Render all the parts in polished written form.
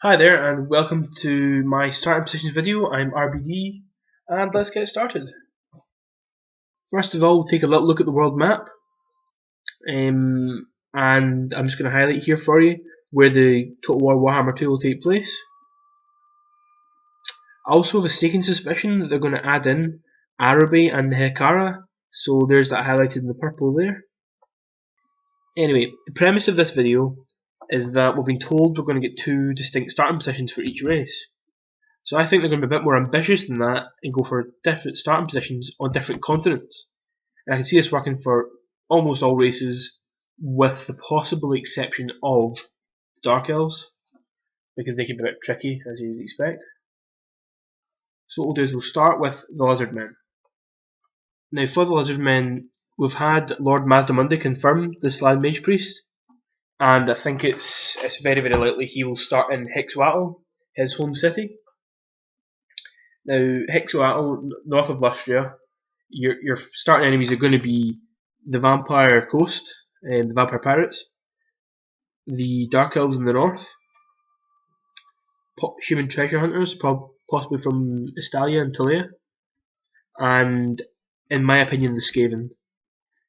Hi there and welcome to my starting positions video. I'm RBD and let's get started. First of all, we'll take a little look at the world map and I'm just going to highlight here for you where the Total War Warhammer 2 will take place. I also have a sneaking suspicion that they're going to add in Araby and Hekara, so there's that highlighted in the purple there. Anyway, the premise of this video is that we've been told we're going to get two distinct starting positions for each race. So I think they're going to be a bit more ambitious than that and go for different starting positions on different continents. And I can see this working for almost all races, with the possible exception of the Dark Elves, because they can be a bit tricky, as you'd expect. So what we'll do is we'll start with the Lizardmen. Now for the Lizardmen, we've had Lord Mazdamundi confirm the Slann Mage Priest, and I think it's very likely he will start in Xhotl, his home city. Now, Xhotl, north of Lustria, your starting enemies are going to be the Vampire Coast and the Vampire Pirates, the Dark Elves in the north, human treasure hunters, possibly from Estalia and Talea, and, in my opinion, the Skaven.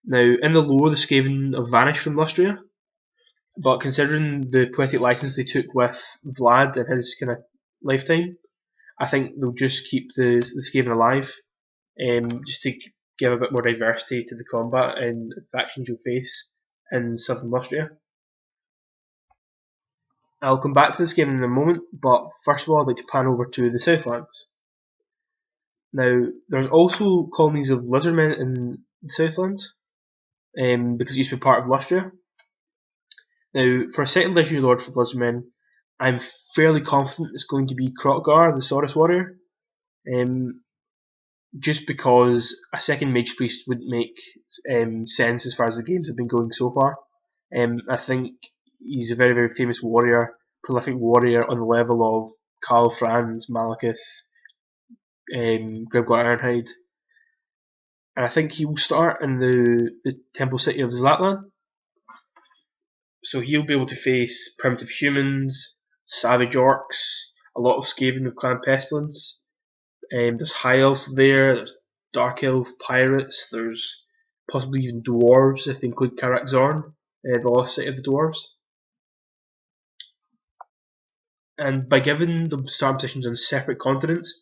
Now, in the lore, the Skaven have vanished from Lustria, but considering the poetic license they took with Vlad in his kind of lifetime, I think they'll just keep the Skaven alive, just to give a bit more diversity to the combat and factions you'll face in Southern Lustria. I'll come back to this game in a moment, but first of all I'd like to pan over to the Southlands. Now, there's also colonies of Lizardmen in the Southlands, because it used to be part of Lustria. Now, for a second legendary lord for the Lizardmen, I'm fairly confident it's going to be Kroq-Gar, the Saurus warrior, just because a second Mage Priest wouldn't make sense as far as the games have been going so far. I think he's a very famous warrior, prolific warrior on the level of Karl Franz, Malekith, Grimgor Ironhide, and I think he will start in the temple city of Zlatlan. So he'll be able to face primitive humans, savage orcs, a lot of Skaven of Clan Pestilence. There's high elves there, there's dark elf pirates, there's possibly even dwarves if they include Karak Zorn, the lost city of the dwarves. And by giving them starting positions on separate continents,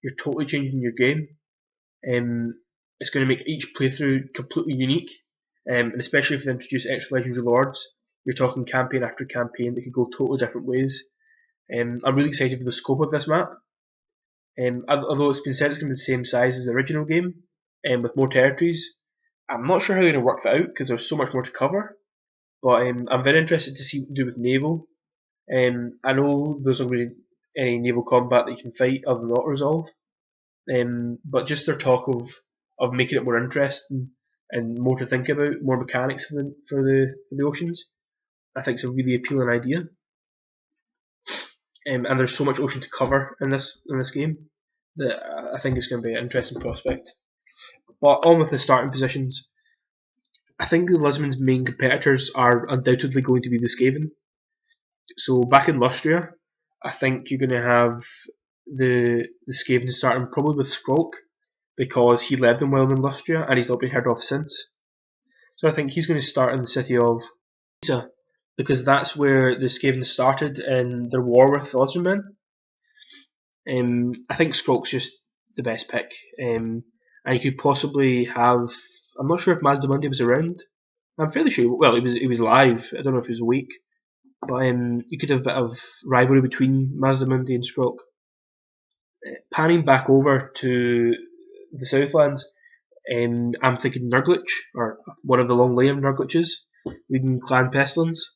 you're totally changing your game. It's going to make each playthrough completely unique, and especially if they introduce extra legendary lords, you're talking campaign after campaign that could go totally different ways. I'm really excited for the scope of this map. Although it's been said it's going to be the same size as the original game, with more territories, I'm not sure how they're going to work that out because there's so much more to cover. But I'm very interested to see what they do with naval. I know there's not really any naval combat that you can fight other than auto-resolve, but just their talk of making it more interesting and more to think about, more mechanics for the oceans, I think is a really appealing idea. And there's so much ocean to cover in this game that I think it's going to be an interesting prospect. But on with the starting positions, I think the Lizardmen's main competitors are undoubtedly going to be the Skaven. So back in Lustria, I think you're going to have the Skaven starting probably with Kroq, because he led them well in Lustria and he's not been heard of since. So I think he's going to start in the city of Pisa, because that's where the Skaven started in their war with the Lizardmen. I think Kroq's just the best pick, and you could possibly have. I'm not sure if Mazdamundi was around. I'm fairly sure. Well, he was alive. I don't know if he was awake, but you could have a bit of rivalry between Mazdamundi and Kroq. Panning back over to the Southlands, I'm thinking Nurglich, or one of the long liam Nurgliches, leading Clan Pestilence.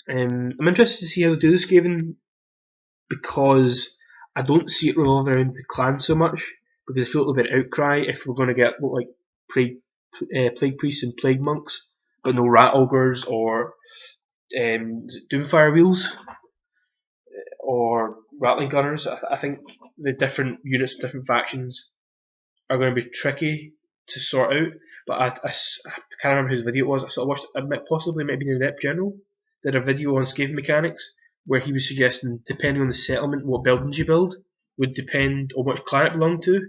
I'm interested to see how they do this Skaven, because I don't see it revolving around the clan so much, because I feel it'll be an outcry if we're going to get like plague priests and plague monks, but no rat ogres or doomfire wheels or rattling gunners. I think the different units, different factions are going to be tricky to sort out. But I can't remember whose video it was. I sort of watched. Possibly maybe an Adept General did a video on Skaven mechanics where he was suggesting, depending on the settlement, what buildings you build would depend on which clan it belonged to,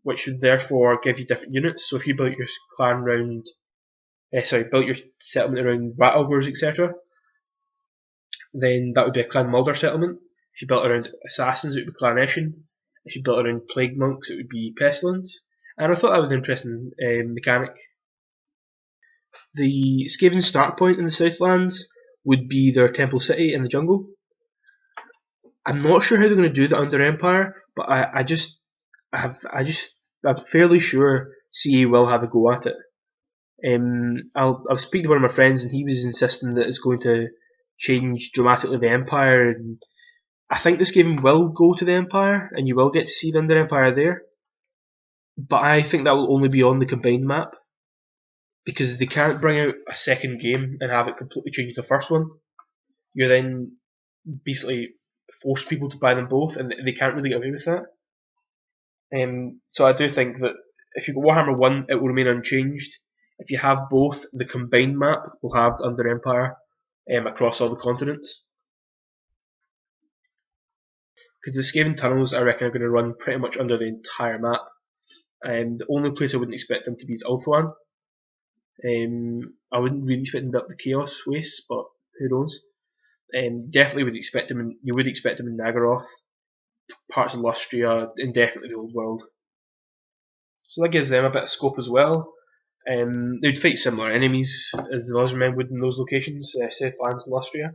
which would therefore give you different units. So if you built your clan around, built your settlement around rat ogres, etc., then that would be a clan Mulder settlement. If you built around assassins, it would be clan Eshin. If you built around plague monks, it would be pestilence. And I thought that was an interesting mechanic. The Skaven start point in the Southlands would be their temple city in the jungle. I'm not sure how they're going to do that under Empire, but I'm fairly sure CA will have a go at it. I'll speak to one of my friends, and he was insisting that it's going to change dramatically the Empire, and I think this game will go to the Empire, and you will get to see the Under Empire there. But I think that will only be on the combined map, because they can't bring out a second game and have it completely change the first one. You then basically force people to buy them both, and they can't really get away with that. So I do think that if you've got Warhammer 1, it will remain unchanged. If you have both, the combined map will have the Under Empire across all the continents. Because the Skaven tunnels, I reckon, are going to run pretty much under the entire map. The only place I wouldn't expect them to be is Ulthuan. I wouldn't really expect them to be up the Chaos Wastes, but who knows? Definitely would expect them in. You would expect them in Nagaroth, parts of Lustria, and definitely the Old World. So that gives them a bit of scope as well. They'd fight similar enemies as the Lizardmen would in those locations, Southlands and Lustria.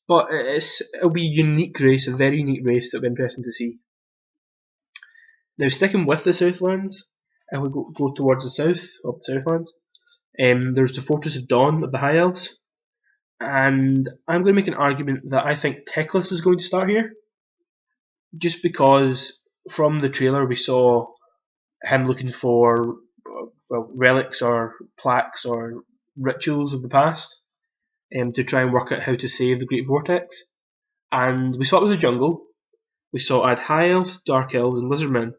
But it'll be a unique race, a very unique race that'll be interesting to see. Now, sticking with the Southlands, and we go towards the south of the Southlands, there's the Fortress of Dawn of the High Elves, and I'm going to make an argument that I think Teclis is going to start here, just because from the trailer we saw him looking for relics or plaques or rituals of the past to try and work out how to save the Great Vortex. And we saw it was a jungle. We saw it had High Elves, Dark Elves, and Lizardmen.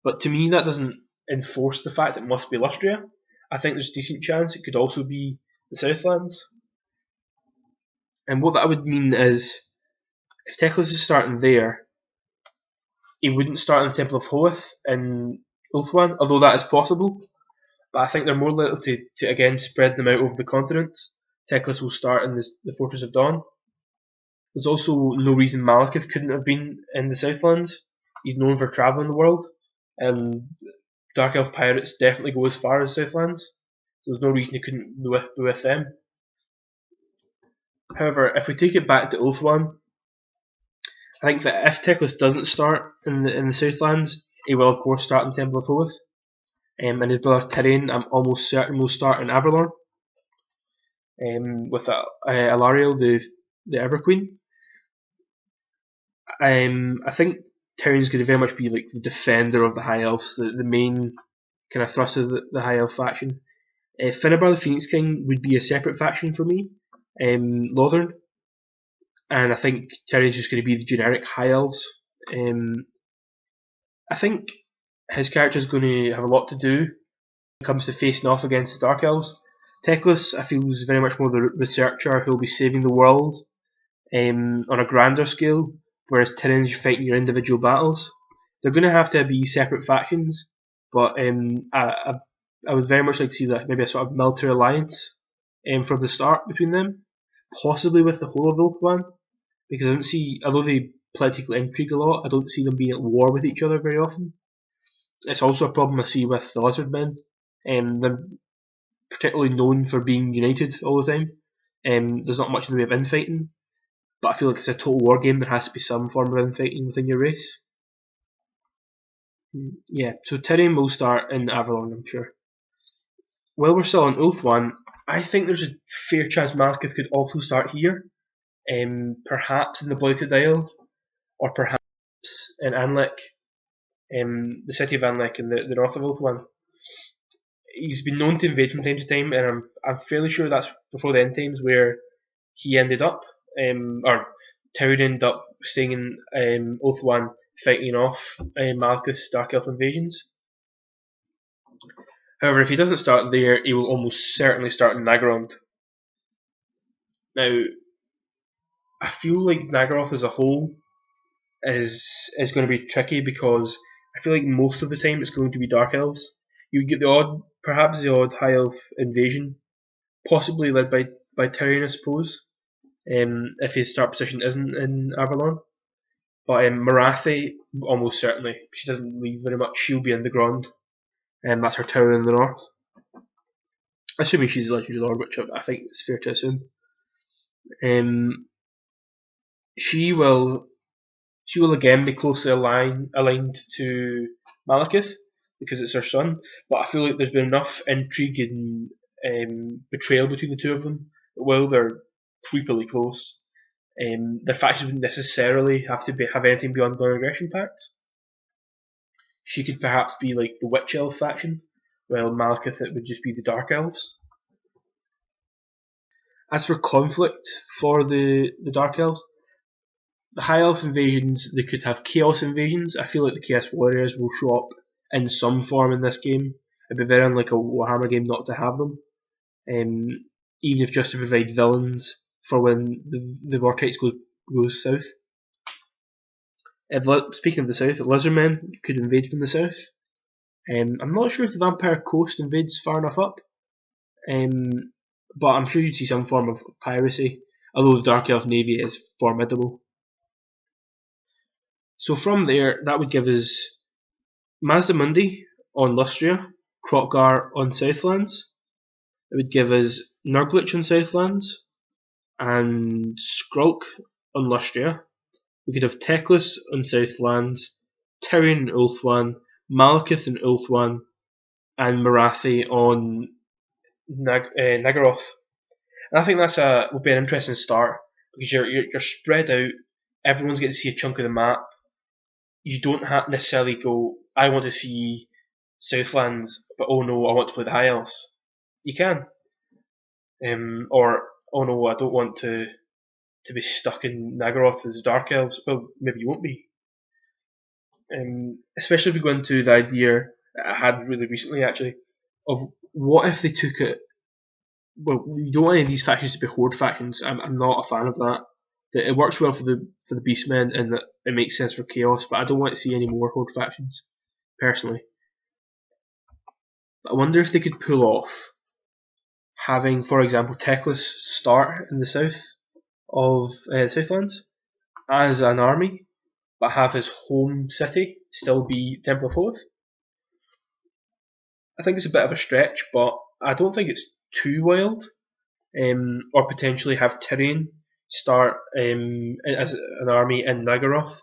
But to me, that doesn't enforce the fact it must be Lustria. I think there's a decent chance it could also be the Southlands. And what that would mean is, if Teclis is starting there, he wouldn't start in the Temple of Hoeth in Ulthuan, although that is possible. But I think they're more likely to again spread them out over the continents. Teclis will start in the Fortress of Dawn. There's also no reason Malekith couldn't have been in the Southlands. He's known for travelling the world, and Dark Elf pirates definitely go as far as Southlands. So there's no reason he couldn't be with them. However, if we take it back to Ulthuan, I think that if Teclis doesn't start in the Southlands, he will of course start in Temple of Hoeth. And his brother Tyrion, I'm almost certain, will start in Averlorn. With Alariel, the Ever Queen. I think Tyrion's going to very much be like the defender of the High Elves, the main kind of thrust of the High Elf faction. Finnebar the Phoenix King would be a separate faction for me, Lothern, and I think Tyrion's just going to be the generic High Elves. I think his character is going to have a lot to do when it comes to facing off against the Dark Elves. Teclis, I feel, is very much more the researcher who will be saving the world on a grander scale, whereas Tyrion's fighting your individual battles. They're going to have to be separate factions, but I would very much like to see that maybe a sort of military alliance from the start between them, possibly with the whole of Ulthuan, because I don't see, although they politically intrigue a lot, I don't see them being at war with each other very often. It's also a problem I see with the Lizardmen. They're particularly known for being united all the time. There's not much in the way of infighting, but I feel like it's a total war game. There has to be some form of infighting within your race. Yeah, so Tyrion will start in Avalon, I'm sure. While we're still on Ulthuan, I think there's a fair chance Malekith could also start here, perhaps in the Blighted Isle, or perhaps in Anlek, the city of Anlek in the north of Ulthuan. He's been known to invade from time to time, and I'm fairly sure that's before the end times where he ended up, or Tyrion ended up staying in Ulthuan fighting off Malekith's Dark Elf invasions. However, if he doesn't start there, he will almost certainly start in Nagrond. Now, I feel like Nagaroth as a whole is going to be tricky because I feel like most of the time it's going to be Dark Elves. You would get perhaps the odd High Elf invasion, possibly led by Tyrion, I suppose, if his start position isn't in Avalon. But Marathi, almost certainly. She doesn't leave very much. She'll be in the Grond, and that's her tower in the north. Assuming she's a Legendary Lord, which I think is fair to assume. Um, she will again be closely aligned to Malekith because it's her son. But I feel like there's been enough intrigue and betrayal between the two of them. While they're creepily close, their factions wouldn't necessarily have to have anything beyond non-aggression pacts. She could perhaps be like the Witch Elf faction, while Malekith it would just be the Dark Elves. As for conflict for the Dark Elves, the High Elf invasions, they could have Chaos invasions. I feel like the Chaos Warriors will show up in some form in this game. It'd be very unlike a Warhammer game not to have them. Even if just to provide villains for when the Vortex goes south. Speaking of the south, Lizardmen could invade from the south. I'm not sure if the Vampire Coast invades far enough up, but I'm sure you'd see some form of piracy, although the Dark Elf Navy is formidable. So from there, that would give us Mazdamundi on Lustria, Kroq-Gar on Southlands. It would give us Nurglich on Southlands, and Skrulk on Lustria. We could have Teclis on Southlands, Tyrion and Ulthuan, Malekith and Ulthuan, and Marathi on Nagaroth. And I think that's would be an interesting start because you're spread out. Everyone's getting to see a chunk of the map. You don't have necessarily go, I want to see Southlands, but oh no, I want to play the High Elves. You can, or oh no, I don't want to be stuck in Nagaroth as Dark Elves. Well, maybe you won't be. Especially if we go into the idea I had really recently actually of what if they took it. Well, you don't want any of these factions to be horde factions. I'm not a fan of that. It works well for the Beastmen and that it makes sense for chaos, but I don't want to see any more horde factions personally. But I wonder if they could pull off having, for example, Teclis start in the south of Southlands as an army, but have his home city still be Temple of Hoth. I think it's a bit of a stretch, but I don't think it's too wild. Or potentially have Tyrion start as an army in Nagaroth,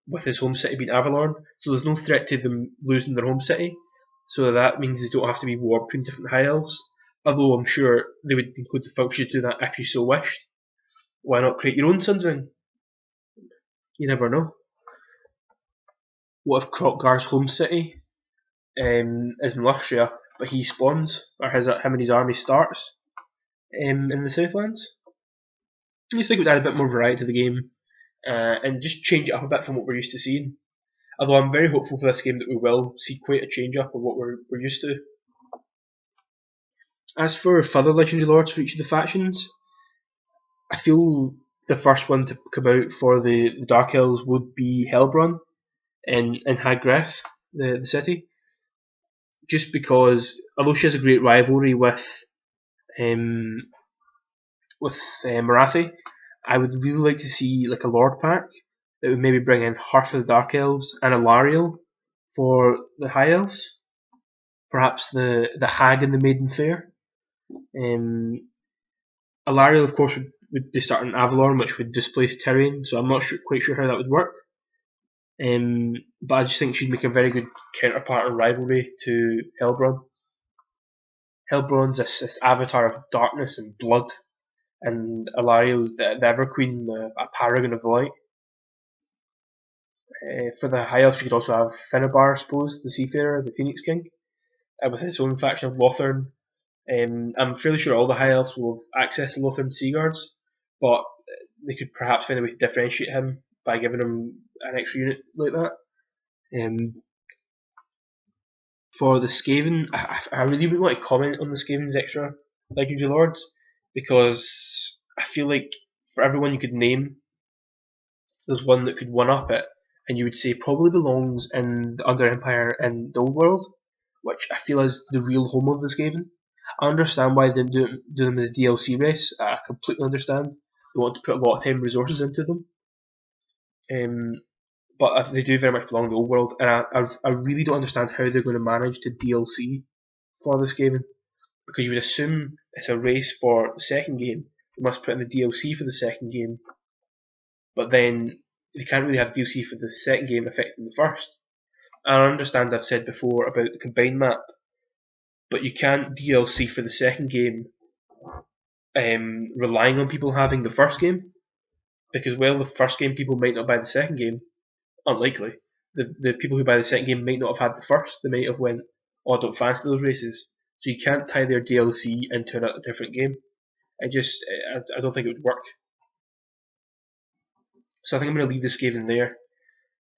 with his home city being Avalon, so there's no threat to them losing their home city. So that means they don't have to be war between different High Elves. Although I'm sure they would include the function to do that if you so wished. Why not create your own Sundering? You never know. What if Kroq-Gar's home city is in Lustria, but he spawns, or him and his army starts in the Southlands? You think it would add a bit more variety to the game, and just change it up a bit from what we're used to seeing. Although I'm very hopeful for this game that we will see quite a change up of what we're used to. As for further Legendary Lords for each of the factions, I feel the first one to come out for the Dark Elves would be Helbron in Hagreth, the city. Just because, although she has a great rivalry with Marathi, I would really like to see like a Lord pack that would maybe bring in half of the Dark Elves and Alariel for the High Elves. Perhaps the Hag and the Maiden Fair. Alariel, of course, would be starting Avalon, which would displace Tyrion, so I'm not quite sure how that would work. But I just think she'd make a very good counterpart and rivalry to Helbron. Helbron's this avatar of darkness and blood, and Alariel's the Ever Queen, a paragon of the light. For the High Elves, you could also have Finnebar, I suppose, the Seafarer, the Phoenix King, with his own faction of Lothern. I'm fairly sure all the High Elves will have access to Lothern Sea Guards, but they could perhaps find a way to differentiate him by giving him an extra unit like that. For the Skaven, I really wouldn't want to comment on the Skaven's extra Legendary Lords, because I feel like for everyone you could name, there's one that could one up it, and you would say probably belongs in the Under Empire in the Old World, which I feel is the real home of the Skaven. I understand why they didn't do them as a DLC race. I completely understand. They want to put a lot of time and resources into them. But they do very much belong in the Old World, and I really don't understand how they're going to manage to DLC for this game, because you would assume it's a race for the second game. They must put in the DLC for the second game, but then they can't really have DLC for the second game affecting the first. And I understand I've said before about the combined map, but you can't DLC for the second game relying on people having the first game, because while the first game people might not buy the second game, unlikely. The people who buy the second game might not have had the first. They might have went, oh, I don't fancy those races. So you can't tie their DLC into a different game. I don't think it would work. So I think I'm going to leave this game in there.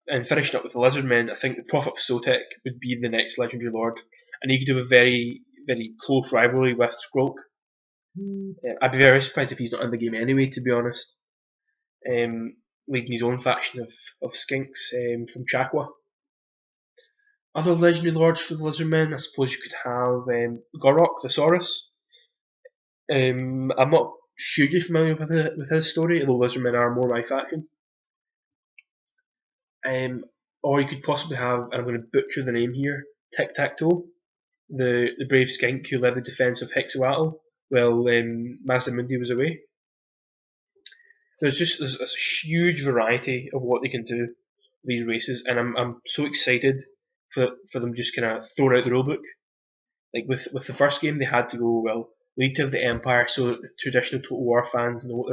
And finishing up with the Lizardmen, I think the Prophet of Xhotl would be the next legendary lord, and he could have a very, very close rivalry with Kroq. I'd be very surprised if he's not in the game anyway, to be honest. Leading his own faction of skinks from Chakwa. Other legendary lords for the Lizardmen, I suppose you could have Gorok the Saurus. I'm not hugely familiar with his story, although Lizardmen are more my faction. Or you could possibly have, and I'm going to butcher the name here, Tic Tac Toe, the brave skink who led the defence of Xhotl while Mazdamundi was away. There's a huge variety of what they can do, these races, and I'm so excited for them just kind of throwing out the rulebook. Like with the first game, they had to go, well, we need to have the Empire so that the traditional Total War fans know what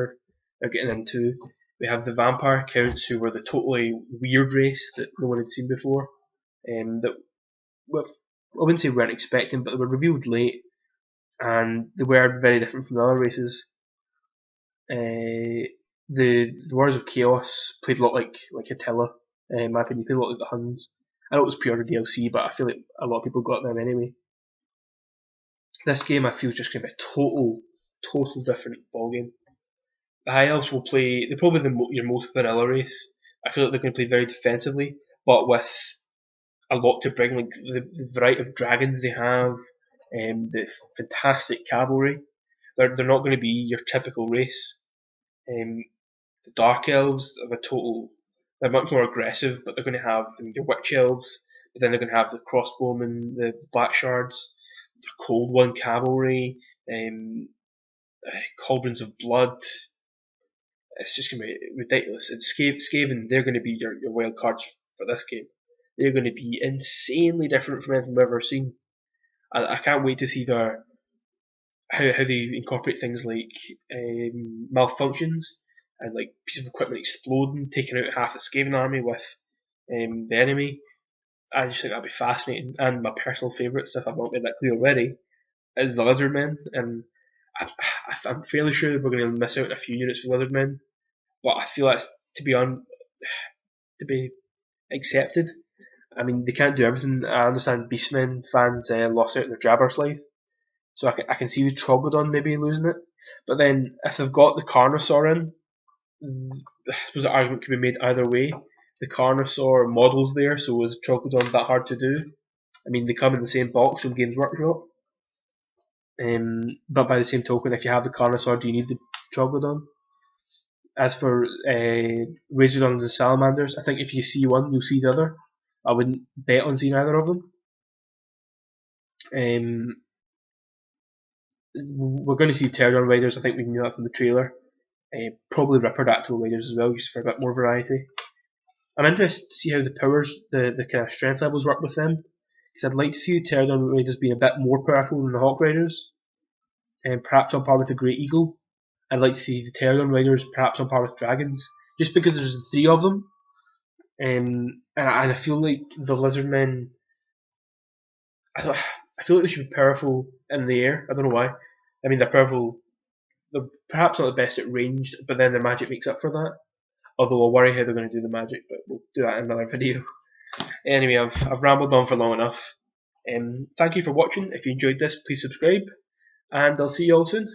they're getting into. We have the Vampire Counts, who were the totally weird race that no one had seen before, that I wouldn't say we weren't expecting, but they were revealed late, and they were very different from the other races. The Warriors of Chaos played a lot like Attila, in my opinion, played a lot like the Huns. I know it was pure DLC, but I feel like a lot of people got them anyway. This game I feel is just going to be a total different ballgame. The High Elves will play, they're probably your most vanilla race. I feel like they're going to play very defensively, but with a lot to bring, like the variety of dragons they have, the fantastic cavalry. They're not going to be your typical race. The Dark Elves are they're much more aggressive, but they're going to have your Witch Elves, but then they're going to have the Crossbowmen, the Black Shards, the Cold One Cavalry, Cauldrons of Blood. It's just going to be ridiculous. And Skaven, they're going to be your wild cards for this game. They're going to be insanely different from anything we've ever seen. I can't wait to see how they incorporate things like malfunctions and like pieces of equipment exploding, taking out half the Skaven army with the enemy. I just think that'd be fascinating. And my personal favourites, if I've not made that clear already, is the Lizardmen. And I'm fairly sure we're going to miss out on a few units for Lizardmen, but I feel that's to be accepted. I mean, they can't do everything. I understand Beastmen fans lost out on their Jabberslave, so I can see the Troglodon maybe losing it. But then if they've got the Carnosaur in, I suppose the argument could be made either way. The Carnosaur model's there, so is Troglodon that hard to do? I mean, they come in the same box from Games Workshop. But by the same token, if you have the Carnosaur, do you need the Troglodon? As for Razordons and Salamanders, I think if you see one, you'll see the other. I wouldn't bet on seeing either of them. We're going to see Pterodon Riders, I think we knew that from the trailer. Probably Ripperdactyl Riders as well, just for a bit more variety. I'm interested to see how the powers, the kind of strength levels work with them, because I'd like to see the Pterodon Riders being a bit more powerful than the Hawk Riders, and perhaps on par with the Great Eagle. I'd like to see the Pterodon Riders perhaps on par with dragons, just because there's 3 of them, and I feel like the Lizardmen, I feel like they should be powerful in the air. I don't know why. I mean, they're powerful. They're perhaps not the best at ranged, but then their magic makes up for that. Although I'll worry how they're going to do the magic, but we'll do that in another video. Anyway, I've rambled on for long enough. Thank you for watching. If you enjoyed this, please subscribe, and I'll see you all soon.